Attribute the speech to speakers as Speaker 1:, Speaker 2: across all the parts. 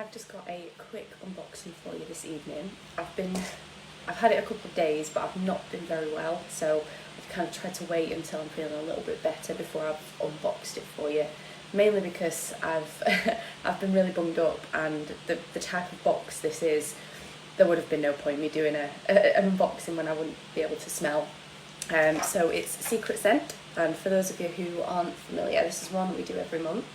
Speaker 1: I've just got a quick unboxing for you this evening. I've had it a couple of days, but I've not been very well, so I've kind of tried to wait until I'm feeling a little bit better before I've unboxed it for you. Mainly because I've I've been really bummed up, and the type of box this is, there would have been no point me doing an unboxing when I wouldn't be able to smell. So it's Secret Scent, and for those of you who aren't familiar, this is one that we do every month,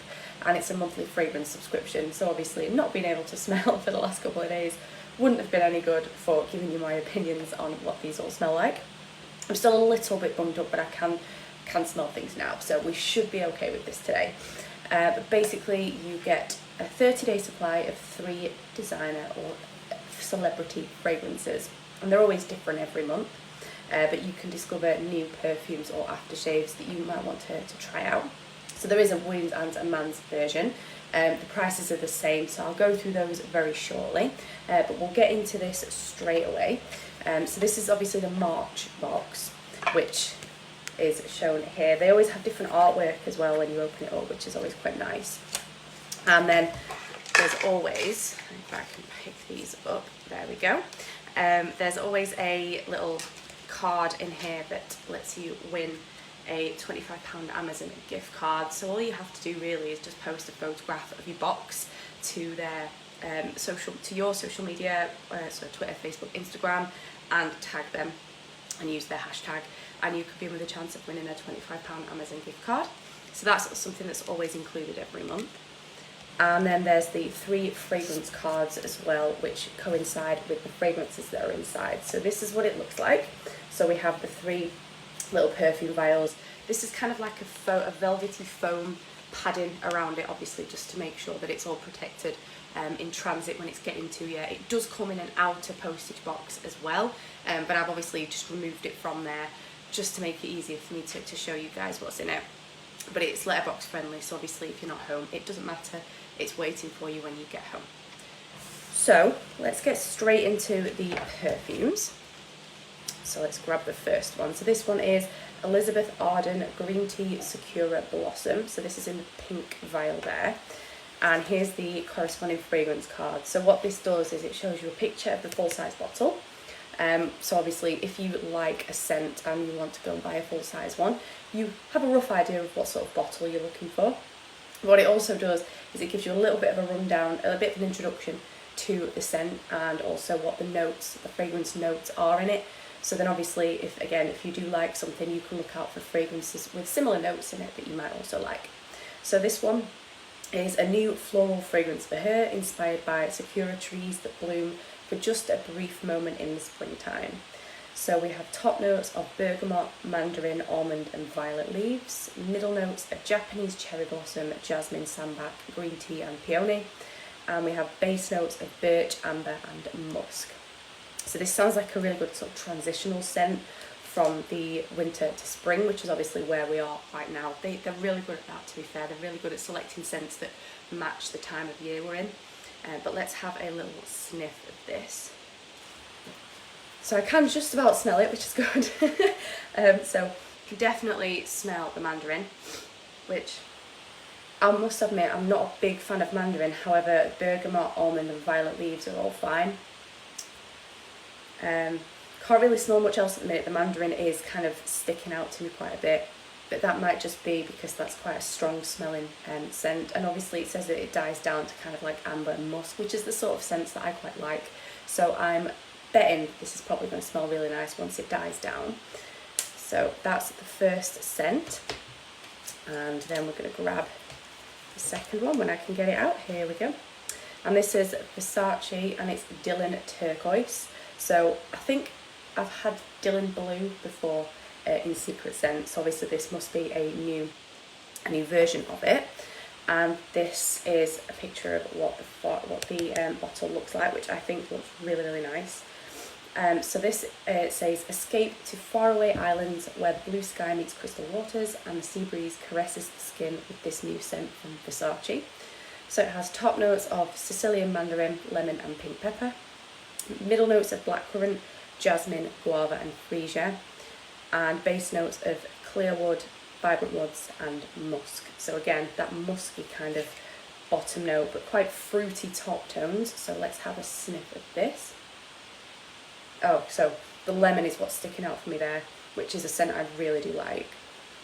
Speaker 1: and it's a monthly fragrance subscription. So obviously not being able to smell for the last couple of days wouldn't have been any good for giving you my opinions on what these all smell like. I'm still a little bit bummed up, but I can smell things now, so we should be okay with this today. But basically you get a 30-day supply of 3 designer or celebrity fragrances, and they're always different every month, but you can discover new perfumes or aftershaves that you might want to try out. So there is a women's and a man's version. The prices are the same, so I'll go through those very shortly, but we'll get into this straight away. So this is obviously the March box, which is shown here. They always have different artwork as well when you open it up, which is always quite nice. And then there's always, if I can pick these up, there we go. There's always a little card in here that lets you win a £25 Amazon gift card. So all you have to do really is just post a photograph of your box to their your social media, so Twitter, Facebook, Instagram, and tag them and use their hashtag, and you could be with a chance of winning a £25 Amazon gift card. So that's something that's always included every month. And then there's the 3 fragrance cards as well, which coincide with the fragrances that are inside. So this is what it looks like. So we have the 3 little perfume vials. This is kind of like a velvety foam padding around it, obviously just to make sure that it's all protected in transit when it's getting to you. It does come in an outer postage box as well, but I've obviously just removed it from there just to make it easier for me to show you guys what's in it. But it's letterbox friendly, so obviously if you're not home, it doesn't matter, it's waiting for you when you get home. So let's get straight into the perfumes. So let's grab the first one. So this one is Elizabeth Arden Green Tea Sakura Blossom. So this is in the pink vial there. And here's the corresponding fragrance card. So what this does is it shows you a picture of the full-size bottle. So obviously if you like a scent and you want to go and buy a full-size one, you have a rough idea of what sort of bottle you're looking for. What it also does is it gives you a little bit of a rundown, a bit of an introduction to the scent, and also what the fragrance notes are in it. So then obviously if you do like something, you can look out for fragrances with similar notes in it that you might also like. So this one is a new floral fragrance for her, inspired by sakura trees that bloom for just a brief moment in the springtime. So we have top notes of bergamot, mandarin, almond and violet leaves, middle notes of Japanese cherry blossom, jasmine, sambac, green tea and peony, and we have base notes of birch, amber and musk. So this sounds like a really good sort of transitional scent from the winter to spring, which is obviously where we are right now. They're really good at that, to be fair. They're really good at selecting scents that match the time of year we're in. But let's have a little sniff of this. So I can just about smell it, which is good. So you can definitely smell the mandarin, which I must admit I'm not a big fan of mandarin. However, bergamot, almond and violet leaves are all fine. Can't really smell much else at the minute. The mandarin is kind of sticking out to me quite a bit, but that might just be because that's quite a strong smelling scent, and obviously it says that it dies down to kind of like amber and musk, which is the sort of scents that I quite like. So I'm betting this is probably going to smell really nice once it dies down. So that's the first scent, and then we're going to grab the second one when I can get it out. Here we go. And this is Versace, and it's Dylan Turquoise. So I think I've had Dylan Blue before in Secret Scent, so obviously this must be a new version of it. And this is a picture of what the bottle looks like, which I think looks really, really nice. So this says, escape to faraway islands where the blue sky meets crystal waters and the sea breeze caresses the skin with this new scent from Versace. So it has top notes of Sicilian mandarin, lemon and pink pepper, middle notes of blackcurrant, jasmine, guava and freesia, and base notes of clear wood, vibrant woods and musk. So again, that musky kind of bottom note, but quite fruity top tones. So let's have a sniff of this. Oh, so the lemon is what's sticking out for me there, which is a scent I really do like.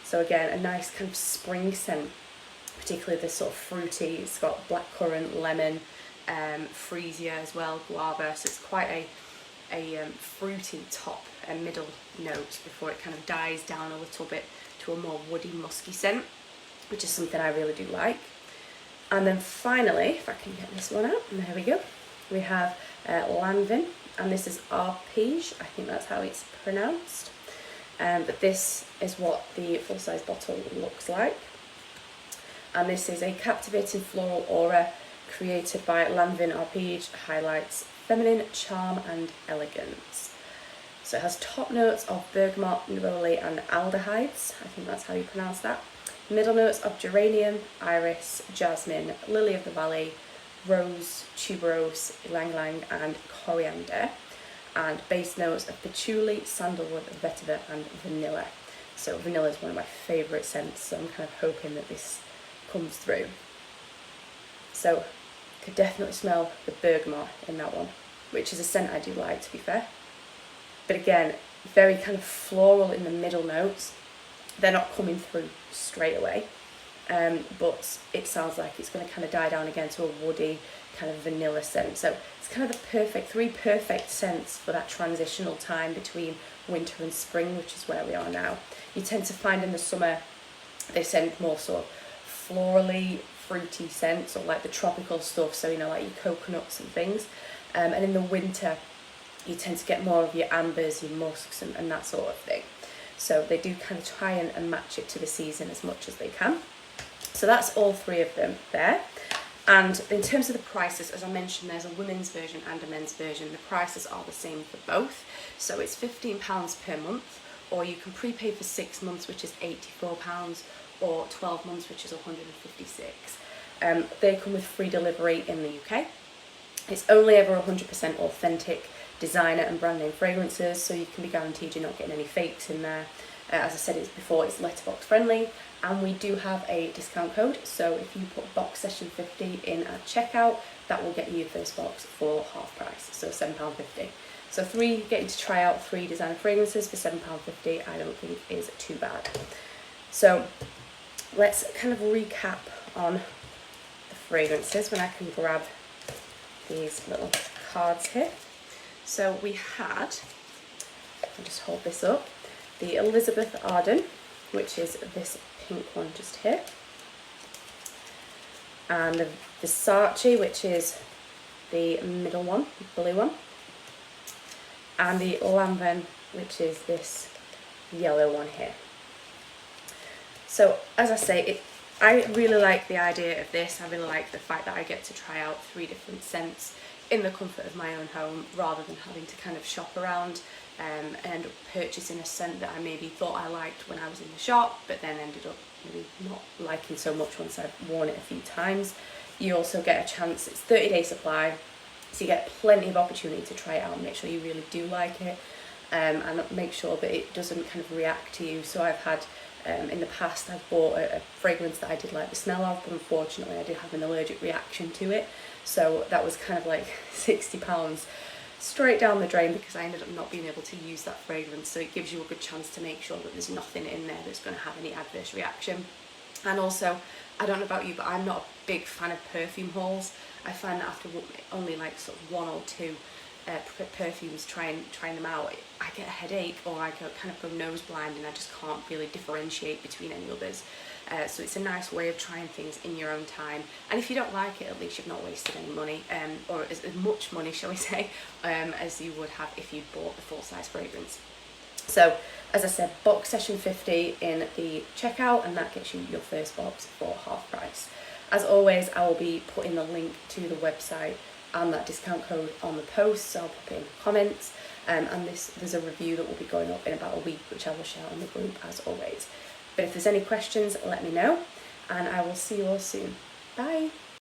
Speaker 1: So again, a nice kind of spring scent, particularly this sort of fruity. It's got blackcurrant, lemon, freesia as well, guava. So it's quite a fruity top and middle note before it kind of dies down a little bit to a more woody, musky scent, which is something I really do like. And then finally, if I can get this one out, and there we go, we have Lanvin, and this is Arpege, I think that's how it's pronounced. But this is what the full-size bottle looks like. And this is a captivating floral aura created by Lanvin Arpege, highlights feminine charm and elegance. So it has top notes of bergamot, neroli and aldehydes, I think that's how you pronounce that. Middle notes of geranium, iris, jasmine, lily of the valley, rose, tuberose, ylang ylang and coriander. And base notes of patchouli, sandalwood, vetiver and vanilla. So vanilla is one of my favourite scents, so I'm kind of hoping that this comes through. So I could definitely smell the bergamot in that one, which is a scent I do like, to be fair. But again, very kind of floral in the middle notes. They're not coming through straight away, but it sounds like it's going to kind of die down again to a woody kind of vanilla scent. So it's kind of the perfect, three perfect scents for that transitional time between winter and spring, which is where we are now. You tend to find in the summer they scent more sort of florally, fruity scents, or like the tropical stuff, so you know, like your coconuts and things. And in the winter you tend to get more of your ambers, your musks and that sort of thing. So they do kind of try and match it to the season as much as they can. So that's all three of them there. And in terms of the prices, as I mentioned, there's a women's version and a men's version. The prices are the same for both. So it's £15 per month, or you can prepay for 6 months, which is £84, or 12 months, which is £156. They come with free delivery in the UK. It's only ever 100% authentic designer and brand name fragrances, so you can be guaranteed you're not getting any fakes in there. As I said before, it's letterbox friendly, and we do have a discount code, so if you put box session 50 in at checkout, that will get you your first box for half price, so £7.50. So getting to try out 3 designer fragrances for £7.50 I don't think is too bad. So let's kind of recap on the fragrances when I can grab these little cards here. So we had, I'll just hold this up, the Elizabeth Arden, which is this pink one just here, and the Versace, which is the middle one, blue one, and the Lanvin, which is this yellow one here. So as I say, I really like the idea of this. I really like the fact that I get to try out 3 different scents in the comfort of my own home, rather than having to kind of shop around and end up purchasing a scent that I maybe thought I liked when I was in the shop, but then ended up maybe not liking so much once I've worn it a few times. You also get a chance, it's 30-day supply, so you get plenty of opportunity to try it out and make sure you really do like it, and make sure that it doesn't kind of react to you. So I've had, in the past, I've bought a fragrance that I did like the smell of, but unfortunately I did have an allergic reaction to it. So that was kind of like £60 straight down the drain, because I ended up not being able to use that fragrance. So it gives you a good chance to make sure that there's nothing in there that's going to have any adverse reaction. And also, I don't know about you, but I'm not a big fan of perfume hauls. I find that after only like sort of 1 or 2 perfumes trying them out, I get a headache, or I kind of go nose blind, and I just can't really differentiate between any others. So it's a nice way of trying things in your own time, and if you don't like it, at least you've not wasted any money, or as much money, shall we say, as you would have if you'd bought the full-size fragrance. So as I said, box session 50 in the checkout, and that gets you your first box for half price. As always, I will be putting the link to the website and that discount code on the post, so I'll put it in the comments, and there's a review that will be going up in about a week, which I will share on the group as always. But if there's any questions, let me know, and I will see you all soon. Bye!